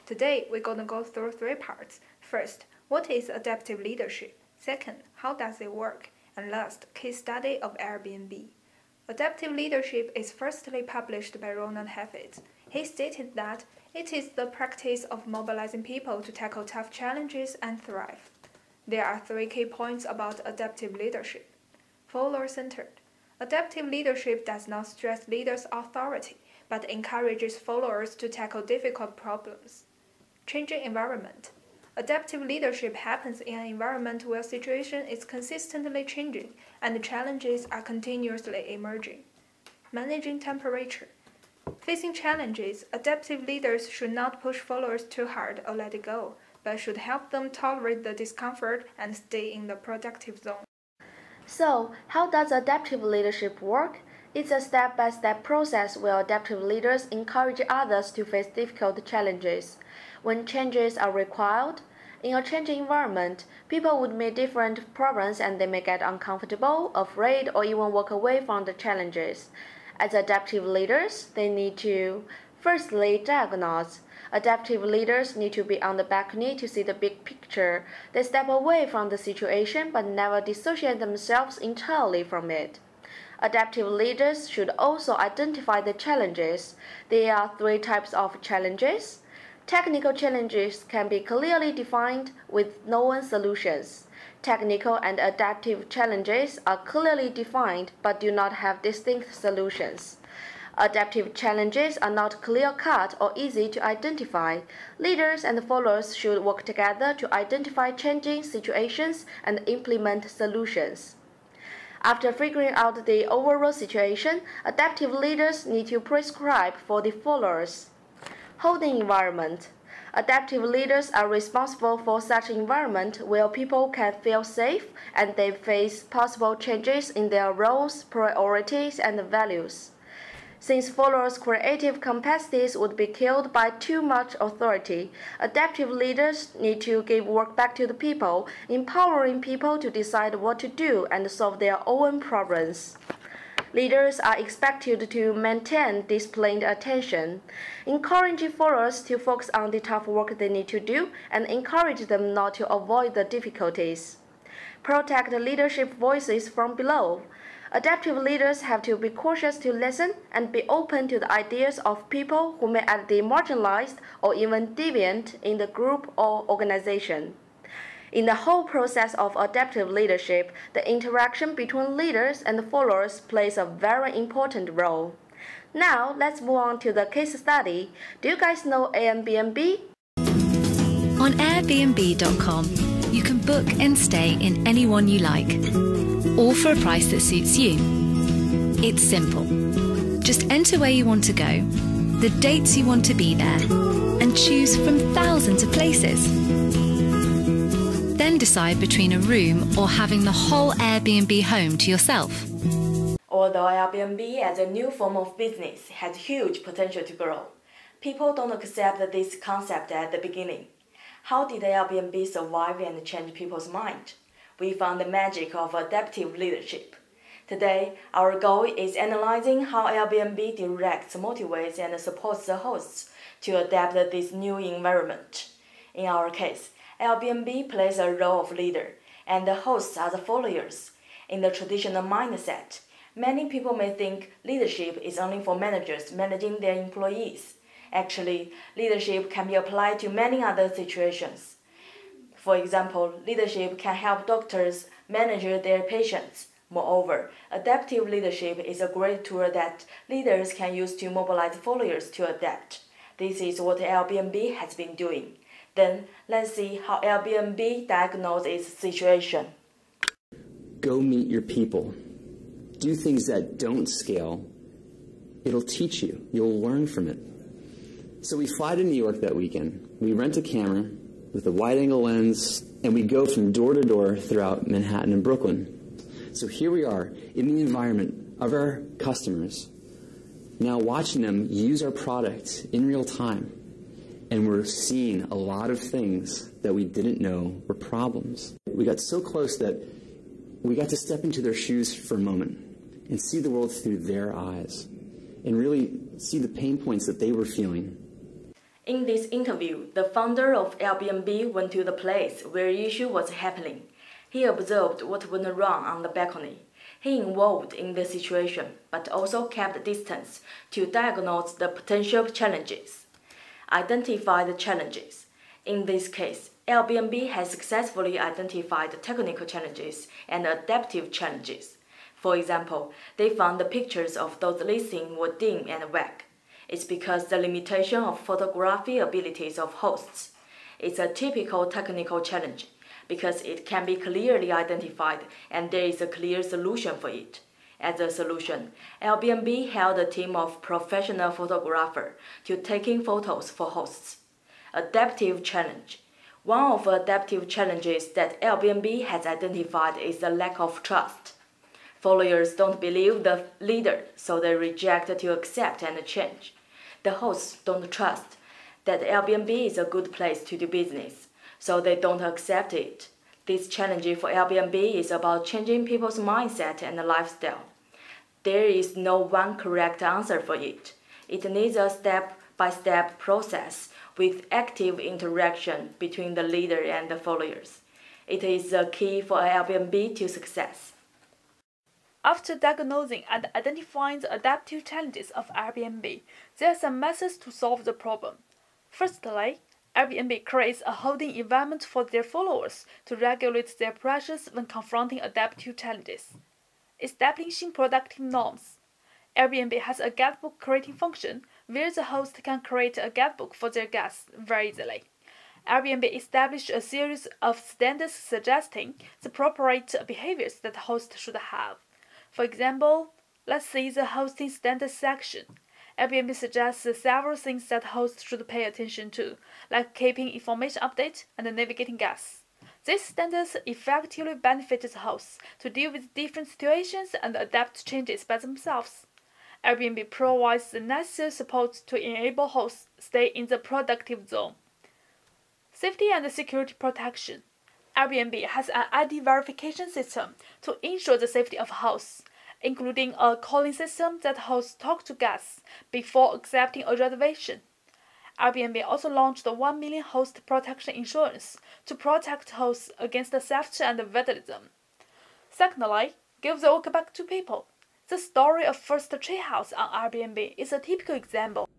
Today, we're going to go through 3 parts. First, what is adaptive leadership? Second, how does it work? And last, case study of Airbnb. Adaptive leadership is firstly published by Ronan Hafez. He stated that it is the practice of mobilizing people to tackle tough challenges and thrive. There are 3 key points about adaptive leadership. Follower-centered. Adaptive leadership does not stress leaders' authority, but encourages followers to tackle difficult problems. Changing environment. Adaptive leadership happens in an environment where situation is consistently changing and challenges are continuously emerging. Managing temperature. Facing challenges, adaptive leaders should not push followers too hard or let it go, but should help them tolerate the discomfort and stay in the productive zone. So, how does adaptive leadership work? It's a step-by-step process where adaptive leaders encourage others to face difficult challenges. When changes are required, in a changing environment, people would meet different problems and they may get uncomfortable, afraid, or even walk away from the challenges. As adaptive leaders, they need to firstly diagnose. Adaptive leaders need to be on the balcony to see the big picture. They step away from the situation but never dissociate themselves entirely from it. Adaptive leaders should also identify the challenges. There are 3 types of challenges. Technical challenges can be clearly defined with known solutions. Technical and adaptive challenges are clearly defined but do not have distinct solutions. Adaptive challenges are not clear-cut or easy to identify. Leaders and followers should work together to identify changing situations and implement solutions. After figuring out the overall situation, adaptive leaders need to prescribe for the followers. Holding environment. Adaptive leaders are responsible for such an environment where people can feel safe and they face possible changes in their roles, priorities, and values. Since followers' creative capacities would be killed by too much authority, adaptive leaders need to give work back to the people, empowering people to decide what to do and solve their own problems. Leaders are expected to maintain disciplined attention, encouraging followers to focus on the tough work they need to do and encourage them not to avoid the difficulties. Protect leadership voices from below. Adaptive leaders have to be cautious to listen and be open to the ideas of people who may be marginalized or even deviant in the group or organization. In the whole process of adaptive leadership, the interaction between leaders and followers plays a very important role. Now, let's move on to the case study. Do you guys know Airbnb? On Airbnb.com, you can book and stay in anyone you like, all for a price that suits you. It's simple. Just enter where you want to go, the dates you want to be there, and choose from thousands of places. Then decide between a room or having the whole Airbnb home to yourself. Although Airbnb as a new form of business has huge potential to grow, people don't accept this concept at the beginning. How did Airbnb survive and change people's mind? We found the magic of adaptive leadership. Today, our goal is analyzing how Airbnb directs, motivates, and supports the hosts to adapt this new environment. In our case, Airbnb plays a role of leader, and the hosts are the followers. In the traditional mindset, many people may think leadership is only for managers managing their employees. Actually, leadership can be applied to many other situations. For example, leadership can help doctors manage their patients. Moreover, adaptive leadership is a great tool that leaders can use to mobilize followers to adapt. This is what Airbnb has been doing. Then, let's see how Airbnb diagnoses its situation. Go meet your people. Do things that don't scale. It'll teach you. You'll learn from it. So we fly to New York that weekend. We rent a camera with a wide-angle lens, and we go from door to door throughout Manhattan and Brooklyn. So here we are in the environment of our customers, now watching them use our product in real time. And we're seeing a lot of things that we didn't know were problems. We got so close that we got to step into their shoes for a moment and see the world through their eyes and really see the pain points that they were feeling. In this interview, the founder of Airbnb went to the place where the issue was happening. He observed what went wrong on the balcony. He involved in the situation, but also kept distance to diagnose the potential challenges. Identify the challenges. In this case, Airbnb has successfully identified technical challenges and adaptive challenges. For example, they found the pictures of those listings were dim and vague. It's because the limitation of photography abilities of hosts. It's a typical technical challenge because it can be clearly identified and there is a clear solution for it. As a solution, Airbnb hired a team of professional photographers to taking photos for hosts. Adaptive challenge. One of the adaptive challenges that Airbnb has identified is the lack of trust. Followers don't believe the leader, so they reject to accept and change. The hosts don't trust that Airbnb is a good place to do business, so they don't accept it. This challenge for Airbnb is about changing people's mindset and lifestyle. There is no one correct answer for it. It needs a step-by-step process with active interaction between the leader and the followers. It is the key for Airbnb to success. After diagnosing and identifying the adaptive challenges of Airbnb, there are some methods to solve the problem. Firstly, Airbnb creates a holding environment for their followers to regulate their pressures when confronting adaptive challenges. Establishing productive norms. Airbnb has a guidebook creating function where the host can create a guidebook for their guests very easily. Airbnb established a series of standards suggesting the appropriate behaviors that hosts should have. For example, let's see the hosting standards section. Airbnb suggests several things that hosts should pay attention to, like keeping information updated and navigating guests. These standards effectively benefit the hosts to deal with different situations and adapt to changes by themselves. Airbnb provides the necessary support to enable hosts stay in the productive zone. Safety and security protection. Airbnb has an ID verification system to ensure the safety of hosts, including a calling system that hosts talk to guests before accepting a reservation. Airbnb also launched the 1 million host protection insurance to protect hosts against theft and vandalism. Secondly, give the work back to people. The story of First Treehouse on Airbnb is a typical example.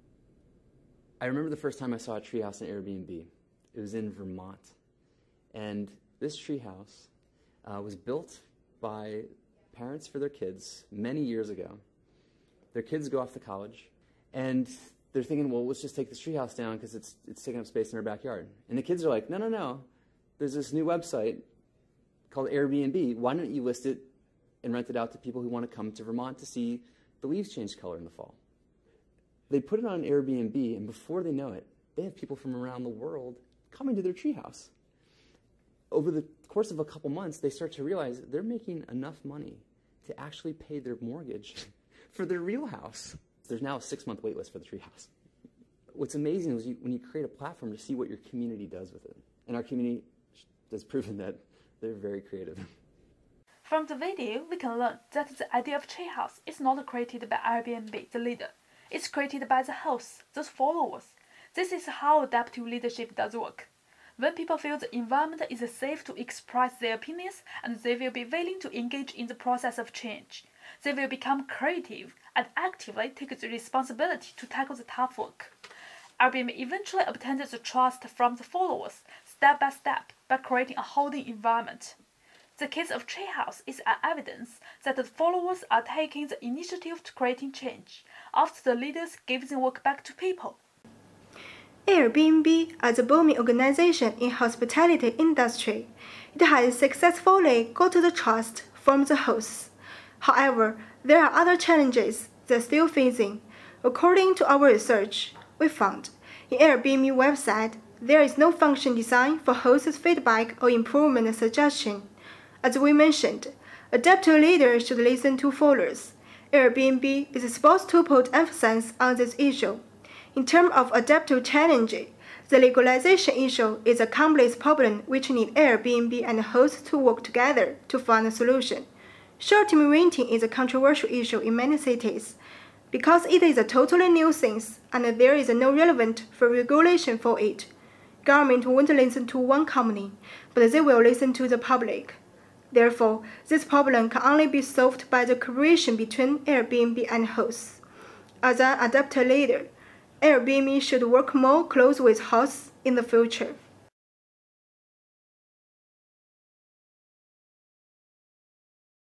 I remember the first time I saw a treehouse on Airbnb. It was in Vermont. And this treehouse was built by parents for their kids many years ago. Their kids go off to college, and they're thinking, well, let's just take this treehouse down because it's taking up space in our backyard. And the kids are like, no, no, no. There's this new website called Airbnb. Why don't you list it and rent it out to people who want to come to Vermont to see the leaves change color in the fall? They put it on Airbnb, and before they know it, they have people from around the world coming to their treehouse. Over the course of a couple months, they start to realize they're making enough money to actually pay their mortgage for their real house. There's now a 6-month wait list for the treehouse. What's amazing is when you create a platform to see what your community does with it. And our community has proven that they're very creative. From the video, we can learn that the idea of treehouse is not created by Airbnb, the leader. It's created by the hosts, those followers. This is how adaptive leadership does work. When people feel the environment is safe to express their opinions and they will be willing to engage in the process of change, they will become creative and actively take the responsibility to tackle the tough work. Airbnb eventually obtained the trust from the followers step by step by creating a holding environment. The case of Treehouse is an evidence that the followers are taking the initiative to creating change after the leaders give the work back to people. Airbnb is a booming organization in hospitality industry. It has successfully got the trust from the hosts. However, there are other challenges they're still facing. According to our research, we found in Airbnb website there is no function designed for hosts' feedback or improvement suggestion. As we mentioned, adaptive leaders should listen to followers. Airbnb is supposed to put emphasis on this issue. In terms of adaptive challenge, the legalization issue is a complex problem which needs Airbnb and hosts to work together to find a solution. Short-term renting is a controversial issue in many cities. Because it is a totally new thing and there is no relevant regulation for it, government won't listen to one company, but they will listen to the public. Therefore, this problem can only be solved by the cooperation between Airbnb and hosts. As an adapter leader, Airbnb should work more closely with hosts in the future.